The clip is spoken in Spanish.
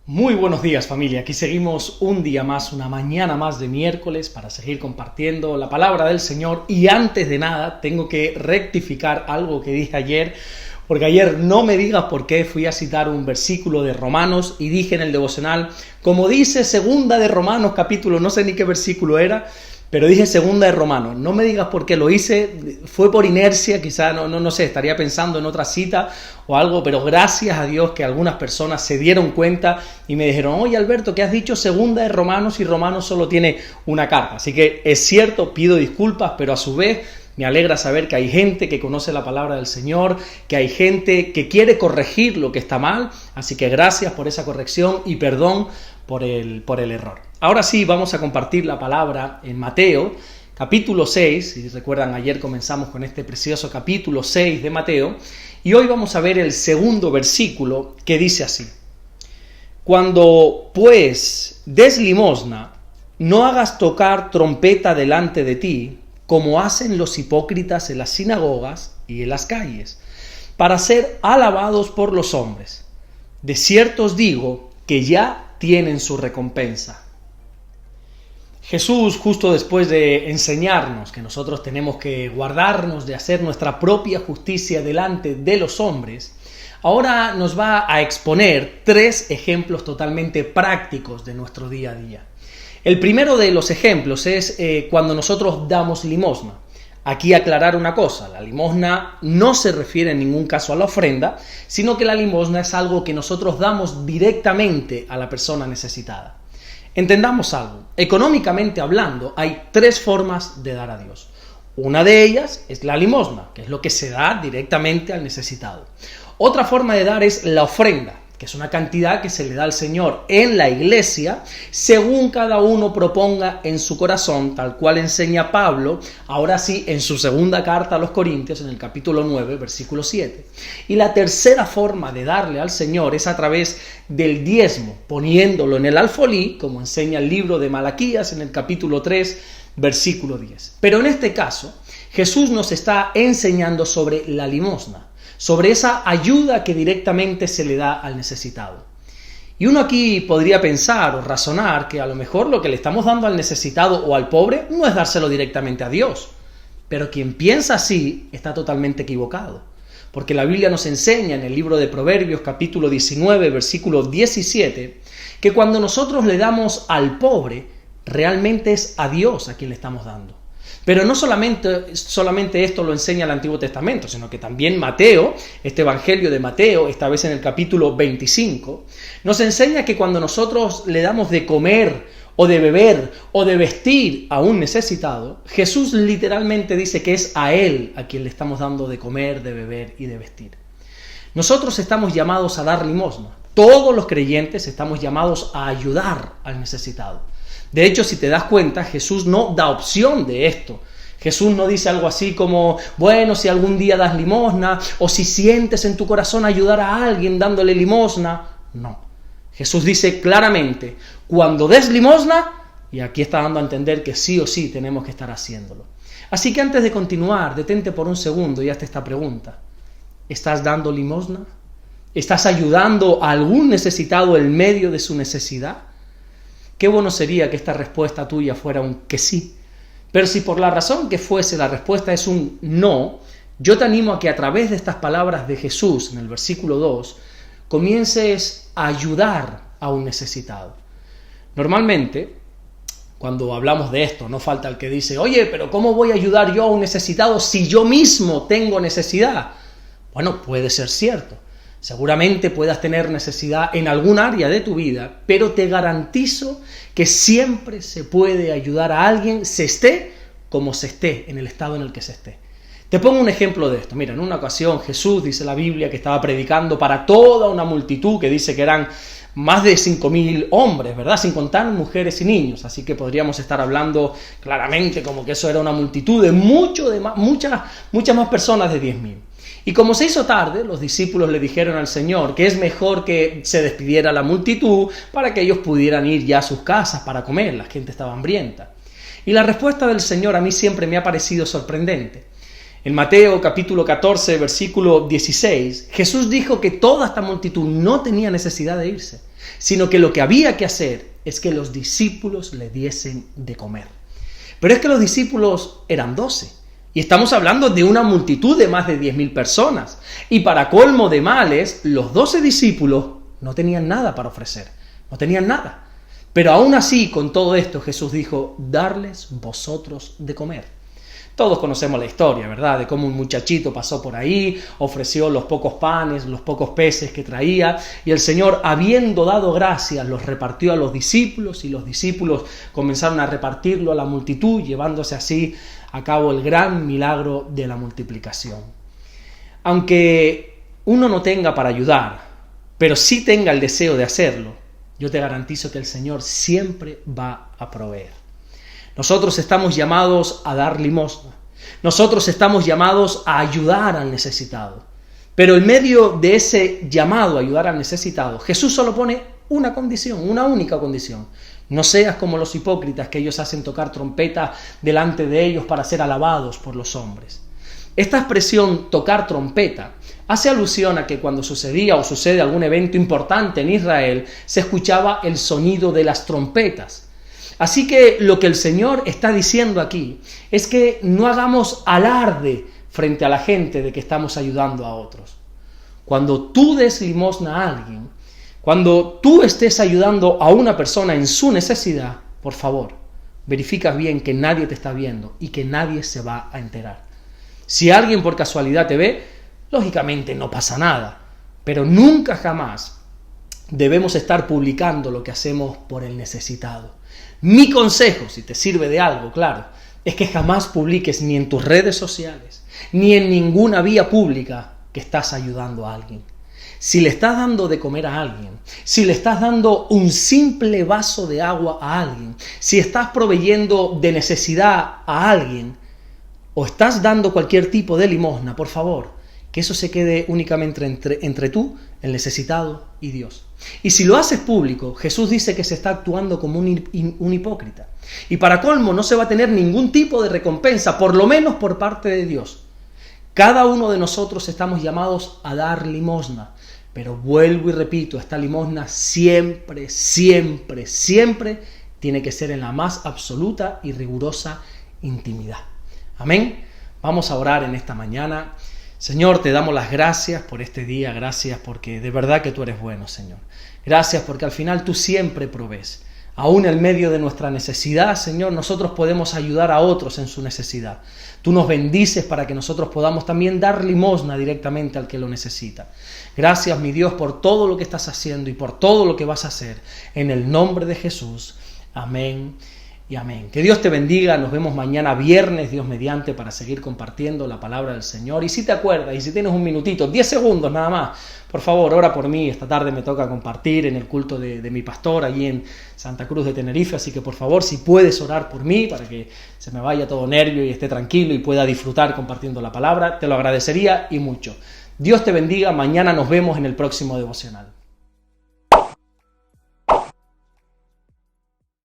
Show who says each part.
Speaker 1: Muy buenos días, familia. Aquí seguimos un día más, una mañana más de miércoles para seguir compartiendo la palabra del Señor. Y antes de nada, tengo que rectificar algo que dije ayer, porque ayer no me digas por qué fui a citar un versículo de Romanos y dije en el devocional, como dice segunda de Romanos capítulo, no sé ni qué versículo era, pero dije segunda de Romanos. No me digas por qué lo hice, fue por inercia, quizá, no sé, estaría pensando en otra cita o algo, pero gracias a Dios que algunas personas se dieron cuenta y me dijeron, oye Alberto, ¿qué has dicho segunda de Romanos y Romanos solo tiene una carta? Así que es cierto, pido disculpas, pero a su vez me alegra saber que hay gente que conoce la palabra del Señor, que hay gente que quiere corregir lo que está mal, así que gracias por esa corrección y perdón por el error. Ahora sí, vamos a compartir la palabra en Mateo, capítulo 6, si recuerdan ayer comenzamos con este precioso capítulo 6 de Mateo, y hoy vamos a ver el segundo versículo que dice así: Cuando pues des limosna, no hagas tocar trompeta delante de ti, como hacen los hipócritas en las sinagogas y en las calles, para ser alabados por los hombres. De cierto os digo que ya tienen su recompensa. Jesús, justo después de enseñarnos que nosotros tenemos que guardarnos de hacer nuestra propia justicia delante de los hombres, ahora nos va a exponer tres ejemplos totalmente prácticos de nuestro día a día. El primero de los ejemplos es cuando nosotros damos limosna. Aquí aclarar una cosa, la limosna no se refiere en ningún caso a la ofrenda, sino que la limosna es algo que nosotros damos directamente a la persona necesitada. Entendamos algo, económicamente hablando hay tres formas de dar a Dios. Una de ellas es la limosna, que es lo que se da directamente al necesitado. Otra forma de dar es la ofrenda, que es una cantidad que se le da al Señor en la iglesia, según cada uno proponga en su corazón, tal cual enseña Pablo, ahora sí, en su segunda carta a los Corintios, en el capítulo 9, versículo 7. Y la tercera forma de darle al Señor es a través del diezmo, poniéndolo en el alfolí, como enseña el libro de Malaquías, en el capítulo 3, versículo 10. Pero en este caso, Jesús nos está enseñando sobre la limosna, sobre esa ayuda que directamente se le da al necesitado. Y uno aquí podría pensar o razonar que a lo mejor lo que le estamos dando al necesitado o al pobre no es dárselo directamente a Dios. Pero quien piensa así está totalmente equivocado. Porque la Biblia nos enseña en el libro de Proverbios capítulo 19, versículo 17, que cuando nosotros le damos al pobre, realmente es a Dios a quien le estamos dando. Pero no solamente esto lo enseña el Antiguo Testamento, sino que también Mateo, este Evangelio de Mateo, esta vez en el capítulo 25, nos enseña que cuando nosotros le damos de comer o de beber o de vestir a un necesitado, Jesús literalmente dice que es a Él a quien le estamos dando de comer, de beber y de vestir. Nosotros estamos llamados a dar limosna. Todos los creyentes estamos llamados a ayudar al necesitado. De hecho, si te das cuenta, Jesús no da opción de esto. Jesús no dice algo así como, bueno, si algún día das limosna, o si sientes en tu corazón ayudar a alguien dándole limosna. No. Jesús dice claramente, cuando des limosna, y aquí está dando a entender que sí o sí tenemos que estar haciéndolo. Así que antes de continuar, detente por un segundo y hazte esta pregunta. ¿Estás dando limosna? ¿Estás ayudando a algún necesitado en medio de su necesidad? Qué bueno sería que esta respuesta tuya fuera un que sí. Pero si por la razón que fuese la respuesta es un no, yo te animo a que a través de estas palabras de Jesús en el versículo 2, comiences a ayudar a un necesitado. Normalmente, cuando hablamos de esto, no falta el que dice, oye, pero ¿cómo voy a ayudar yo a un necesitado si yo mismo tengo necesidad? Bueno, puede ser cierto. Seguramente puedas tener necesidad en algún área de tu vida, pero te garantizo que siempre se puede ayudar a alguien, se esté como se esté, en el estado en el que se esté. Te pongo un ejemplo de esto. Mira, en una ocasión Jesús, dice la Biblia, que estaba predicando para toda una multitud, que dice que eran más de 5.000 hombres, ¿verdad? Sin contar mujeres y niños. Así que podríamos estar hablando claramente como que eso era una multitud de muchas más personas de 10.000. Y como se hizo tarde, los discípulos le dijeron al Señor que es mejor que se despidiera la multitud para que ellos pudieran ir ya a sus casas para comer, la gente estaba hambrienta. Y la respuesta del Señor a mí siempre me ha parecido sorprendente. En Mateo capítulo 14, versículo 16, Jesús dijo que toda esta multitud no tenía necesidad de irse, sino que lo que había que hacer es que los discípulos le diesen de comer. Pero es que los discípulos eran 12, y estamos hablando de una multitud de más de 10.000 personas, y para colmo de males, los 12 discípulos no tenían nada para ofrecer, no tenían nada. Pero aún así, con todo esto, Jesús dijo, darles vosotros de comer. Todos conocemos la historia, ¿verdad? De cómo un muchachito pasó por ahí, ofreció los pocos panes, los pocos peces que traía, y el Señor, habiendo dado gracias, los repartió a los discípulos, y los discípulos comenzaron a repartirlo a la multitud, llevándose así a cabo el gran milagro de la multiplicación. Aunque uno no tenga para ayudar, pero sí tenga el deseo de hacerlo, yo te garantizo que el Señor siempre va a proveer. Nosotros estamos llamados a dar limosna. Nosotros estamos llamados a ayudar al necesitado. Pero en medio de ese llamado a ayudar al necesitado, Jesús solo pone una condición, una única condición. No seas como los hipócritas que ellos hacen tocar trompeta delante de ellos para ser alabados por los hombres. Esta expresión tocar trompeta hace alusión a que cuando sucedía o sucede algún evento importante en Israel, se escuchaba el sonido de las trompetas. Así que lo que el Señor está diciendo aquí es que no hagamos alarde frente a la gente de que estamos ayudando a otros. Cuando tú des limosna a alguien, cuando tú estés ayudando a una persona en su necesidad, por favor, verifica bien que nadie te está viendo y que nadie se va a enterar. Si alguien por casualidad te ve, lógicamente no pasa nada, pero nunca jamás debemos estar publicando lo que hacemos por el necesitado. Mi consejo, si te sirve de algo, claro, es que jamás publiques ni en tus redes sociales, ni en ninguna vía pública que estás ayudando a alguien. Si le estás dando de comer a alguien, si le estás dando un simple vaso de agua a alguien, si estás proveyendo de necesidad a alguien, o estás dando cualquier tipo de limosna, por favor, que eso se quede únicamente entre tú, el necesitado y Dios. Y si lo haces público, Jesús dice que se está actuando como un hipócrita. Y para colmo no se va a tener ningún tipo de recompensa, por lo menos por parte de Dios. Cada uno de nosotros estamos llamados a dar limosna. Pero vuelvo y repito, esta limosna siempre, siempre, siempre tiene que ser en la más absoluta y rigurosa intimidad. Amén. Vamos a orar en esta mañana. Señor, te damos las gracias por este día, gracias porque de verdad que tú eres bueno, Señor. Gracias porque al final tú siempre provees. Aún en medio de nuestra necesidad, Señor, nosotros podemos ayudar a otros en su necesidad. Tú nos bendices para que nosotros podamos también dar limosna directamente al que lo necesita. Gracias, mi Dios, por todo lo que estás haciendo y por todo lo que vas a hacer. En el nombre de Jesús. Amén. Y amén. Que Dios te bendiga. Nos vemos mañana viernes, Dios mediante, para seguir compartiendo la palabra del Señor. Y si te acuerdas, y si tienes un minutito, 10 segundos nada más, por favor, ora por mí. Esta tarde me toca compartir en el culto de mi pastor allí en Santa Cruz de Tenerife. Así que por favor, si puedes orar por mí para que se me vaya todo nervio y esté tranquilo y pueda disfrutar compartiendo la palabra, te lo agradecería y mucho. Dios te bendiga. Mañana nos vemos en el próximo devocional.